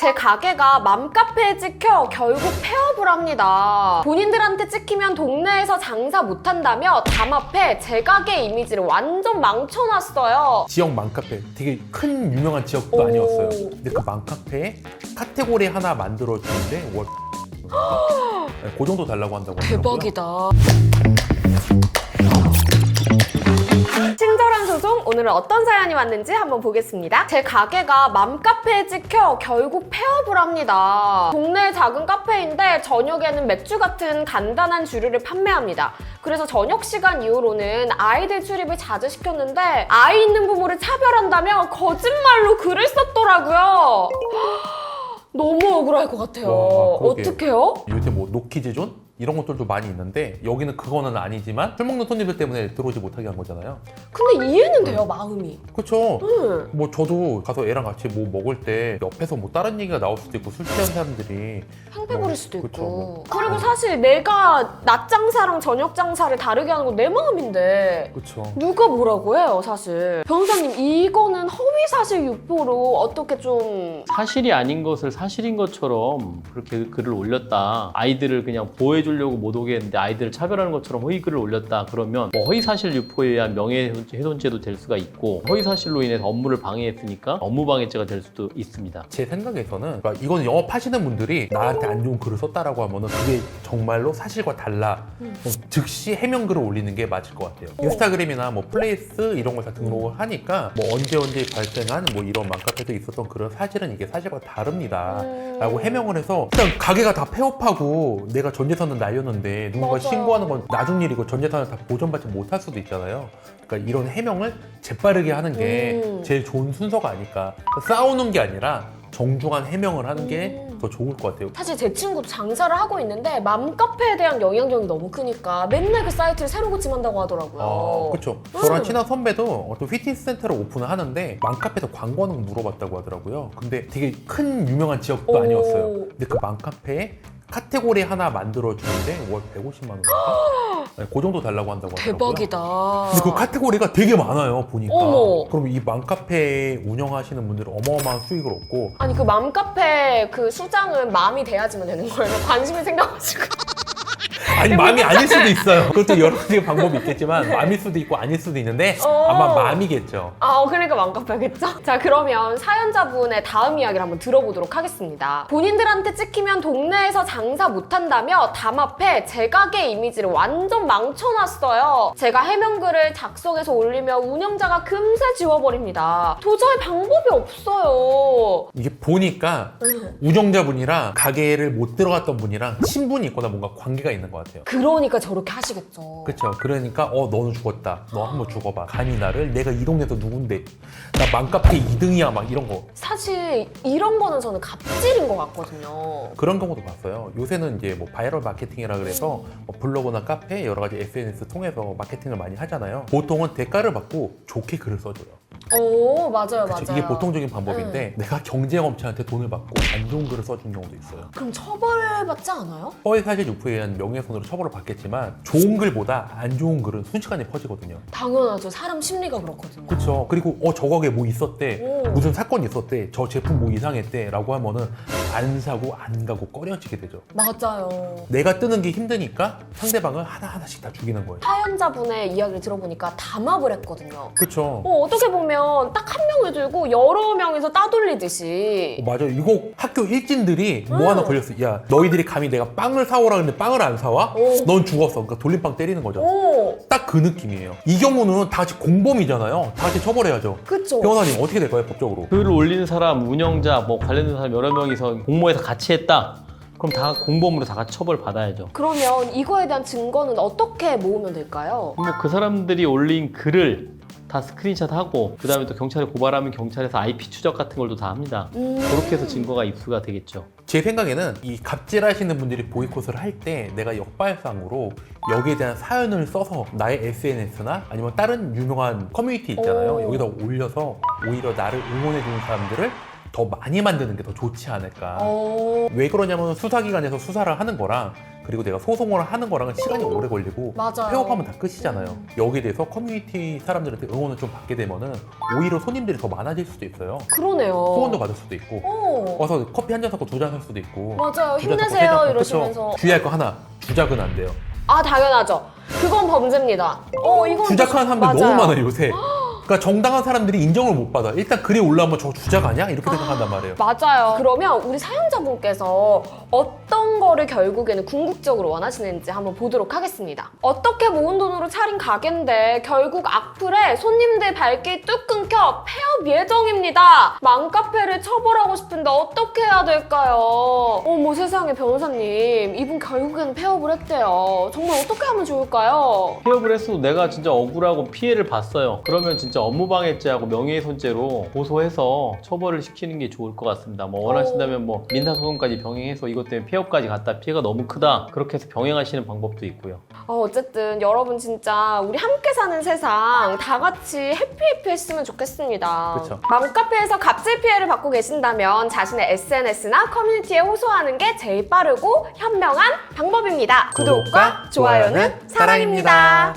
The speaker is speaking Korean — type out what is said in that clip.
제 가게가 맘카페에 찍혀 결국 폐업을 합니다. 본인들한테 찍히면 동네에서 장사 못한다며 담합해 제 가게 이미지를 완전 망쳐놨어요. 지역 맘카페 되게 큰 유명한 지역도 아니었어요. 근데 그 맘카페에 카테고리 하나 만들어주는데 월 그 정도 달라고 한다고 하더라고요. 대박이다. 친절한 소송, 오늘은 어떤 사연이 왔는지 한번 보겠습니다. 제 가게가 맘카페에 찍혀 결국 폐업을 합니다. 동네 작은 카페인데 저녁에는 맥주 같은 간단한 주류를 판매합니다. 그래서 저녁 시간 이후로는 아이들 출입을 자주 시켰는데 아이 있는 부모를 차별한다며 거짓말로 글을 썼더라고요. 너무 억울할 것 같아요. 어떡해요? 요새 뭐 노키즈존? 이런 것들도 많이 있는데 여기는 그거는 아니지만 술 먹는 손님들 때문에 들어오지 못하게 한 거잖아요. 근데 이해는 돼요, 마음이. 그쵸? 뭐 저도 가서 애랑 같이 뭐 먹을 때 옆에서 뭐 다른 얘기가 나올 수도 있고 술 취한 사람들이 팽패 부릴 수도 그쵸, 있고. 뭐. 그리고 사실 내가 낮 장사랑 저녁 장사를 다르게 하는 건 내 마음인데 그쵸. 누가 뭐라고 해요, 사실. 변호사님, 이거는 허위사실 유포로 어떻게 좀... 사실이 아닌 것을 사실인 것처럼 그렇게 글을 올렸다. 아이들을 그냥 보호해주려고 못 오게 했는데 아이들을 차별하는 것처럼 허위글을 올렸다. 그러면 뭐 허위사실 유포에 의한 명예훼손죄도 될 수가 있고 허위사실로 인해서 업무를 방해했으니까 업무방해죄가 될 수도 있습니다. 제 생각에서는 그러니까 이건 영업하시는 분들이 나한테 안 좋은 글을 썼다라고 하면은 그게 정말로 사실과 달라. 즉시 해명글을 올리는 게 맞을 것 같아요. 인스타그램이나 뭐 플레이스 이런 걸 다 등록을 하니까 뭐 언제 발생한 뭐 이런 맘카페도 있었던 그런 사실은 이게 사실과 다릅니다. 라고 해명을 해서 일단 가게가 다 폐업하고 내가 전재산은 날렸는데 누군가 맞아요. 신고하는 건 나중 일이고 전재산을 다 보전받지 못할 수도 있잖아요. 그러니까 이런 해명을 재빠르게 하는 게 제일 좋은 순서가 아닐까. 싸우는 게 아니라 정중한 해명을 하는 게 더 좋을 것 같아요. 사실 제 친구도 장사를 하고 있는데 맘카페에 대한 영향력이 너무 크니까 맨날 그 사이트를 새로 고침한다고 하더라고요. 그렇죠. 저랑 친한 선배도 어떤 피트니스 센터를 오픈을 하는데 맘카페에서 광고하는 거 물어봤다고 하더라고요. 근데 되게 큰 유명한 지역도 오. 아니었어요. 근데 그 맘카페에 카테고리 하나 만들어주는데 월 150만 원. 네, 그 정도 달라고 한다고 하더라고요. 대박이다. 근데 그 카테고리가 되게 많아요, 보니까. 어머. 그럼 이 맘카페 운영하시는 분들은 어마어마한 수익을 얻고 아니 그 맘카페 그 수장은 맘이 돼야지만 되는 거예요. 관심이 생겨가지고. 아니 맘이 아닐 수도 있어요. 그것도 여러 가지 방법이 있겠지만 맘일 수도 있고 아닐 수도 있는데 아마 맘이겠죠. 그러니까 맘카페겠죠? 자, 그러면 사연자분의 다음 이야기를 한번 들어보도록 하겠습니다. 본인들한테 찍히면 동네에서 장사 못한다며 담합해 제 가게 이미지를 완전 망쳐놨어요. 제가 해명글을 작성해서 올리며 운영자가 금세 지워버립니다. 도저히 방법이 없어요. 이게 보니까 운영자분이랑 가게를 못 들어갔던 분이랑 친분이 있거나 뭔가 관계가 있는 것 같아요. 그러니까 저렇게 하시겠죠. 그쵸. 그러니까 너는 죽었다. 너 한번 죽어봐. 감히 나를? 내가 이 동네에서 누군데? 나 맘카페 2등이야 막 이런 거. 사실 이런 거는 저는 갑질인 것 같거든요. 그런 경우도 봤어요. 요새는 이제 뭐 바이럴 마케팅이라 그래서 뭐 블로그나 카페 여러 가지 SNS 통해서 마케팅을 많이 하잖아요. 보통은 대가를 받고 좋게 글을 써줘요. 맞아요, 그치? 맞아요. 이게 보통적인 방법인데 내가 경쟁업체한테 돈을 받고 안 좋은 글을 써준 경우도 있어요. 그럼 처벌받지 않아요? 허위사실 유포에 의한 명예훼손으로 처벌을 받겠지만 좋은 글보다 안 좋은 글은 순식간에 퍼지거든요. 당연하죠. 사람 심리가 그렇거든요. 그쵸. 그리고 저 가게 뭐 있었대. 오. 무슨 사건이 있었대. 저 제품 뭐 이상했대. 라고 하면은 안 사고 안 가고 꺼려지게 되죠. 맞아요. 내가 뜨는 게 힘드니까 상대방을 하나하나씩 다 죽이는 거예요. 사연자분의 이야기를 들어보니까 담합을 했거든요. 그쵸. 어떻게 보면 딱 한 명을 들고 여러 명이서 따돌리듯이. 맞아요. 이거 학교 일진들이 뭐 하나 걸렸어. 야, 너희들이 감히 내가 빵을 사오라 그랬는데 빵을 안 사와? 넌 죽었어. 그러니까 돌림빵 때리는 거죠. 딱 그 느낌이에요. 이 경우는 다 같이 공범이잖아요. 다 같이 처벌해야죠. 그쵸. 변호사님 어떻게 될까요, 법적으로? 글을 올리는 사람, 운영자, 뭐 관련된 사람 여러 명이서 공모해서 같이 했다. 그럼 다 공범으로 다 같이 처벌받아야죠. 그러면 이거에 대한 증거는 어떻게 모으면 될까요? 뭐 그 사람들이 올린 글을 다 스크린샷하고 그 다음에 또 경찰에 고발하면 경찰에서 IP 추적 같은 걸도 다 합니다. 그렇게 해서 증거가 입수가 되겠죠. 제 생각에는 이 갑질하시는 분들이 보이콧을 할 때 내가 역발상으로 여기에 대한 사연을 써서 나의 SNS나 아니면 다른 유명한 커뮤니티 있잖아요. 여기다 올려서 오히려 나를 응원해주는 사람들을 더 많이 만드는 게 더 좋지 않을까. 왜 그러냐면 수사기관에서 수사를 하는 거랑 그리고 내가 소송을 하는 거랑은 시간이 오래 걸리고 맞아요. 폐업하면 다 끝이잖아요. 여기에 대해서 커뮤니티 사람들한테 응원을 좀 받게 되면은 오히려 손님들이 더 많아질 수도 있어요. 그러네요. 후원도 받을 수도 있고 오. 와서 커피 한 잔 사고 2잔 살 수도 있고. 맞아요. 2잔 사고 힘내세요 3잔 사고. 이러시면서. 그쵸? 주의할 거 하나, 주작은 안 돼요. 아 당연하죠. 그건 범죄입니다. 이건 주작하는 사람들 맞아요. 너무 많아요 요새. 그러니까 정당한 사람들이 인정을 못 받아. 일단 글이 올라오면 저 주작 아니야? 이렇게 생각한단 말이에요. 맞아요. 그러면 우리 사연자분께서 어떤 거를 결국에는 궁극적으로 원하시는지 한번 보도록 하겠습니다. 어떻게 모은 돈으로 차린 가게인데 결국 악플에 손님들 발길 뚝 끊겨 폐업 예정입니다. 맘카페를 처벌하고 싶은데 어떻게 해야 될까요? 어머 세상에 변호사님, 이분 결국에는 폐업을 했대요. 정말 어떻게 하면 좋을까요? 폐업을 했어도 내가 진짜 억울하고 피해를 봤어요. 그러면 진짜 업무방해죄하고 명예훼손죄로 고소해서 처벌을 시키는 게 좋을 것 같습니다. 뭐 원하신다면 뭐 민사소송까지 병행해서 이것 때문에 폐업까지 갔다 피해가 너무 크다. 그렇게 해서 병행하시는 방법도 있고요. 어쨌든 여러분 진짜 우리 함께 사는 세상 다 같이 해피 했으면 좋겠습니다. 그쵸. 맘카페에서 갑질 피해를 받고 계신다면 자신의 SNS나 커뮤니티에 호소하는 게 제일 빠르고 현명한 방법입니다. 구독과 좋아요는 사랑입니다.